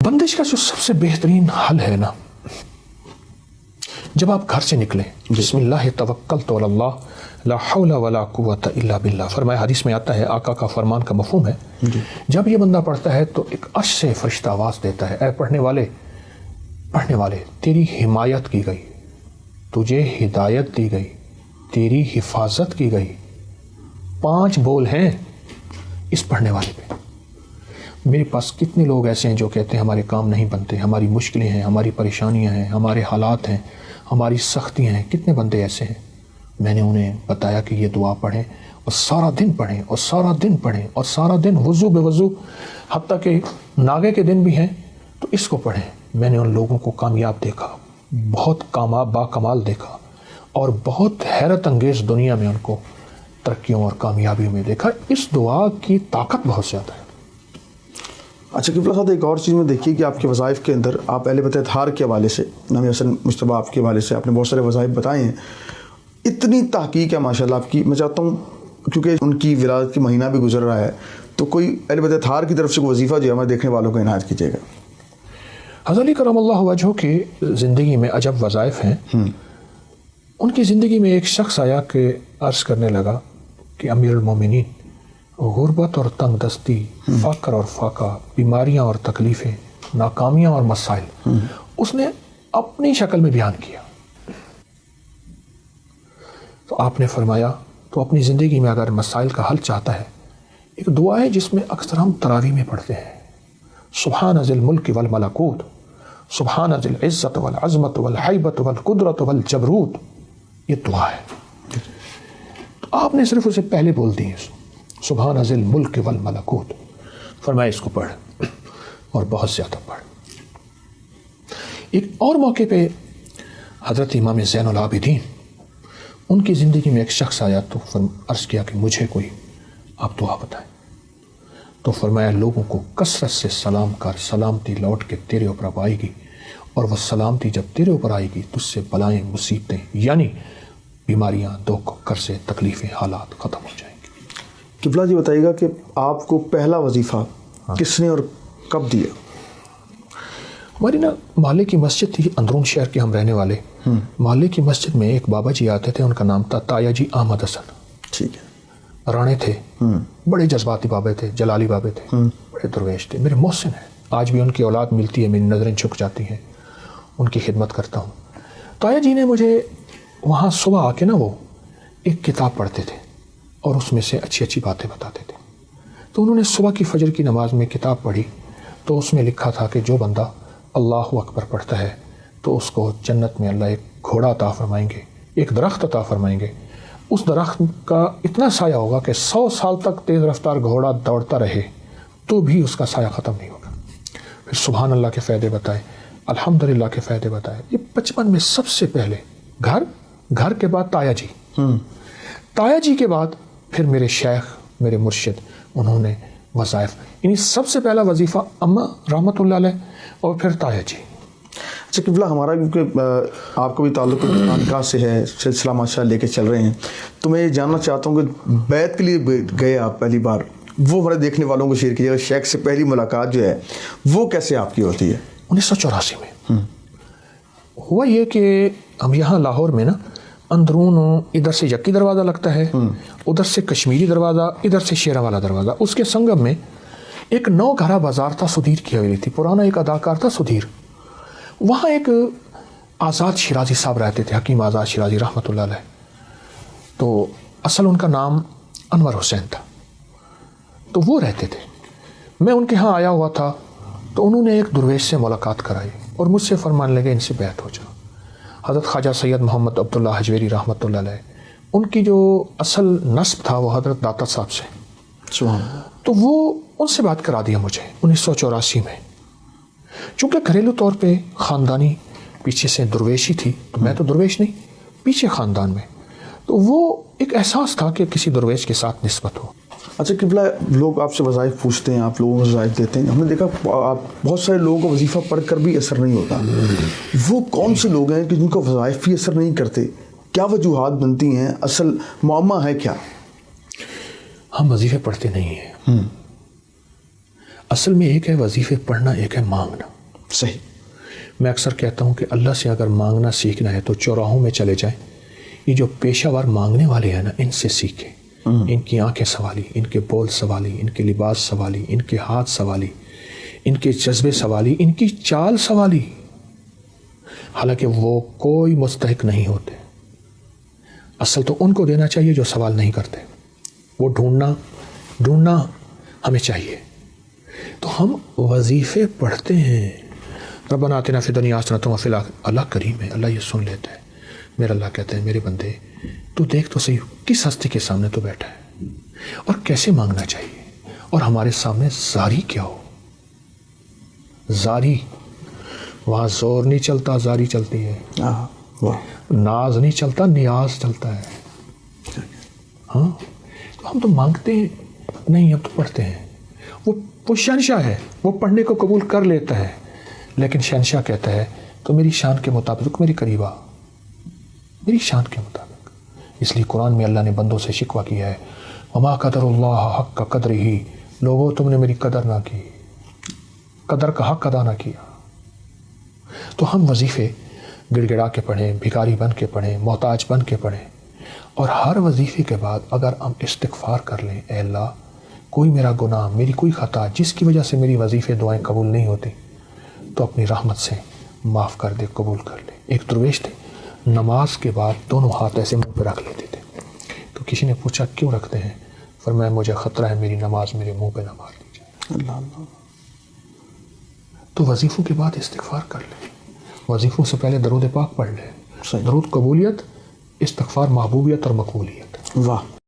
بندش کا جو سب سے بہترین حل ہے نا، جب آپ گھر سے نکلیں، بسم اللہ توکلت علی اللہ لا حول ولا قوت الا باللہ، فرمایا حدیث میں آتا ہے، آقا کا فرمان کا مفہوم ہے، جب یہ بندہ پڑھتا ہے تو ایک عرش سے فرشتہ آواز دیتا ہے، اے پڑھنے والے تیری حمایت کی گئی، تجھے ہدایت دی گئی، تیری حفاظت کی گئی۔ 5 بول ہیں اس پڑھنے والے پہ۔ میرے پاس کتنے لوگ ایسے ہیں جو کہتے ہیں ہمارے کام نہیں بنتے، ہماری مشکلیں ہیں، ہماری پریشانیاں ہیں، ہمارے حالات ہیں، ہماری سختیاں ہیں۔ کتنے بندے ایسے ہیں؟ میں نے انہیں بتایا کہ یہ دعا پڑھیں اور سارا دن پڑھیں اور سارا دن پڑھیں اور سارا دن وضو بے وضو، حتیٰ کہ ناگے کے دن بھی ہیں تو اس کو پڑھیں۔ میں نے ان لوگوں کو کامیاب دیکھا، بہت با کمال دیکھا، اور بہت حیرت انگیز دنیا میں ان کو ترقیوں اور کامیابیوں میں دیکھا۔ اس دعا کی طاقت بہت زیادہ ہے۔ اچھا قبلہ صاحب، ایک اور چیز میں دیکھیے کہ آپ کے وظائف کے اندر آپ اہل بیت اطہار کے حوالے سے، نامی حسن مجتبیٰ آپ کے حوالے سے آپ نے بہت سارے وظائف بتائے ہیں۔ اتنی تحقیق ہے ماشاءاللہ آپ کی، میں چاہتا ہوں کیونکہ ان کی ولادت کی مہینہ بھی گزر رہا ہے، تو کوئی اہل بیت اطہار کی طرف سے کوئی وظیفہ جو ہے ہمارے دیکھنے والوں کو عنایت کیجیے گا۔ حضرت علی کرم اللہ وجہہ کی زندگی میں عجب وظائف ہیں۔ ان کی زندگی میں ایک شخص آیا کہ عرض کرنے لگا کہ امیر المومنین، غربت اور تنگ دستی، فقر اور فاقہ، بیماریاں اور تکلیفیں، ناکامیاں اور مسائل اس نے اپنی شکل میں بیان کیا۔ تو آپ نے فرمایا تو اپنی زندگی میں اگر مسائل کا حل چاہتا ہے، ایک دعا ہے جس میں اکثر ہم تراویح میں پڑھتے ہیں، سبحان ذی الملک والملکوت، سبحان ذی العزت والعظمت والحیبت والقدرت والجبروت، یہ دعا ہے۔ تو آپ نے صرف اسے پہلے بول دی، سبحان ذی الملک والملکوت، فرمایا اس کو پڑھ اور بہت زیادہ پڑھ۔ ایک اور موقع پہ حضرت امام زین العابدین، ان کی زندگی میں ایک شخص آیا تو عرض کیا کہ مجھے کوئی آپ دعا بتائیں۔ تو فرمایا لوگوں کو کثرت سے سلام کر، سلامتی لوٹ کے تیرے اوپر اب آئے گی، اور وہ سلامتی جب تیرے اوپر آئے گی تجھ سے بلائیں، مصیبتیں یعنی بیماریاں، دکھ، قرضے، تکلیفیں، حالات ختم ہو جائیں گے۔ قبلہ جی بتائیے گا کہ آپ کو پہلا وظیفہ کس نے اور کب دیا؟ ہماری نا محلے کی مسجد تھی، اندرون شہر کے ہم رہنے والے، محلے کی مسجد میں ایک بابا جی آتے تھے، ان کا نام تھا تایا جی احمد حسن، ٹھیک ہے، رانے تھے، بڑے جذباتی بابے تھے، جلالی بابے تھے، بڑے درویش تھے، میرے محسن ہیں، آج بھی ان کی اولاد ملتی ہے میری نظریں جھک جاتی ہیں، ان کی خدمت کرتا ہوں۔ تایا جی نے مجھے وہاں صبح آ کے نا وہ ایک کتاب پڑھتے تھے اور اس میں سے اچھی اچھی باتیں بتاتے تھے۔ تو انہوں نے صبح کی فجر کی نماز میں کتاب پڑھی تو اس میں لکھا تھا کہ جو بندہ اللہ اکبر پڑھتا ہے تو اس کو جنت میں اللہ ایک گھوڑا عطا فرمائیں گے، ایک درخت عطا فرمائیں گے، اس درخت کا اتنا سایہ ہوگا کہ 100 سال تک تیز رفتار گھوڑا دوڑتا رہے تو بھی اس کا سایہ ختم نہیں ہوگا۔ پھر سبحان اللہ کے فائدے بتائے، الحمدللہ کے فائدے بتائے۔ یہ 55 میں سب سے پہلے گھر کے بعد تایا جی، تایا جی کے بعد پھر میرے شیخ، میرے مرشد، انہوں نے وظائف، یعنی سب سے پہلا وظیفہ اماں رحمۃ اللہ علیہ اور پھر تایا جی۔ اچھا قبلہ، ہمارا کیونکہ آپ کا بھی تعلق خانقاہ سے ہے، سلسلہ ماشاء لے کے چل رہے ہیں، تو میں یہ جاننا چاہتا ہوں کہ بیعت کے لیے گئے آپ پہلی بار، وہ ہمارے دیکھنے والوں کو شیئر کیجیے گا، شیخ سے پہلی ملاقات جو ہے وہ کیسے آپ کی ہوتی ہے؟ 1984 میں ہوا یہ کہ ہم یہاں لاہور میں نا اندرون ادھر سے یکی دروازہ لگتا ہے، ادھر سے کشمیری دروازہ، ادھر سے شیرہ والا دروازہ، اس کے سنگم میں ایک 9 گھرا بازار تھا، سدھیر کی حویلی تھی، پرانا ایک اداکار تھا سدھیر، وہاں ایک آزاد شیرازی صاحب رہتے تھے، حکیم آزاد شیرازی رحمۃ اللہ علیہ، تو اصل ان کا نام انور حسین تھا، تو وہ رہتے تھے، میں ان کے ہاں آیا ہوا تھا تو انہوں نے ایک درویش سے ملاقات کرائی اور مجھ سے فرمان لگے ان سے بیعت ہو جاؤ۔ حضرت خواجہ سید محمد عبداللہ حجویری رحمۃ اللہ علیہ، ان کی جو اصل نسب تھا وہ حضرت داتا صاحب سے، تو وہ ان سے بات کرا دیا مجھے 1984 میں۔ چونکہ گھریلو طور پہ خاندانی پیچھے سے درویشی تھی، تو میں تو درویش نہیں، پیچھے خاندان میں، تو وہ ایک احساس تھا کہ کسی درویش کے ساتھ نسبت ہو۔ اچھا قبلہ، لوگ آپ سے وظائف پوچھتے ہیں، آپ لوگوں کو وظائف دیتے ہیں، ہم نے دیکھا آپ بہت سارے لوگوں کو وظیفہ پڑھ کر بھی اثر نہیں ہوتا، وہ کون سے لوگ ہیں کہ جن کو وظائف بھی اثر نہیں کرتے؟ کیا وجوہات بنتی ہیں؟ اصل معمہ ہے کیا؟ ہم وظیفے پڑھتے نہیں ہیں، اصل میں ایک ہے وظیفے پڑھنا، ایک ہے مانگنا. صحیح. میں اکثر کہتا ہوں کہ اللہ سے اگر مانگنا سیکھنا ہے تو چوراہوں میں چلے جائیں، یہ جو پیشہ ور مانگنے والے ہیں نا، ان سے سیکھیں. ان کی آنکھیں سنبھالی، ان کے بول سنبھالی، ان کے لباس سنبھالی، ان کے ہاتھ سنبھالی، ان کے جذبے سنبھالی، ان کی چال سنبھالی. حالانکہ وہ کوئی مستحق نہیں ہوتے. اصل تو ان کو دینا چاہیے جو سوال نہیں کرتے. وہ ڈھونڈنا ہمیں چاہیے. تو ہم وظیفے پڑھتے ہیں. ربنا آتنا فی الدنیا حسنۃ وفی الآخرۃ. اللہ کریم ہے، اللہ یہ سن لیتا ہے. میرا اللہ کہتے ہیں میرے بندے تو دیکھ تو صحیح کس ہستی کے سامنے تو بیٹھا ہے اور کیسے مانگنا چاہیے. اور ہمارے سامنے زاری کیا ہو. زاری، وہاں زور نہیں چلتا، زاری چلتی ہے. ناز نہیں چلتا، نیاز چلتا ہے. ہاں، تو ہم تو مانگتے ہیں نہیں، ہم تو پڑھتے ہیں. وہ شہنشاہ ہے، وہ پڑھنے کو قبول کر لیتا ہے، لیکن شہنشاہ کہتا ہے تو میری شان کے مطابق میری قریب آ، میری شان کے مطابق. اس لیے قرآن میں اللہ نے بندوں سے شکوہ کیا ہے، وما قدر اللہ حق قدرہ. لوگوں تم نے میری قدر نہ کی، قدر کا حق ادا نہ کیا. تو ہم وظیفے گڑ گڑا کے پڑھیں، بھکاری بن کے پڑھیں، محتاج بن کے پڑھیں. اور ہر وظیفے کے بعد اگر ہم استغفار کر لیں، اے اللہ کوئی میرا گناہ، میری کوئی خطا جس کی وجہ سے میری وظیفے دعائیں قبول نہیں ہوتی، تو اپنی رحمت سے معاف کر دے، قبول کر لے. ایک درویش تھے، نماز کے بعد دونوں ہاتھ ایسے منہ پہ رکھ لیتے تھے. تو کسی نے پوچھا کیوں رکھتے ہیں؟ فرمایا مجھے خطرہ ہے میری نماز میرے منہ پہ نہ مار دی جائے. اللہ. تو وظیفوں کے بعد استغفار کر لیں. وظیفوں سے پہلے درود پاک پڑھ لیں. صحیح. درود قبولیت، استغفار محبوبیت اور مقبولیت. واہ.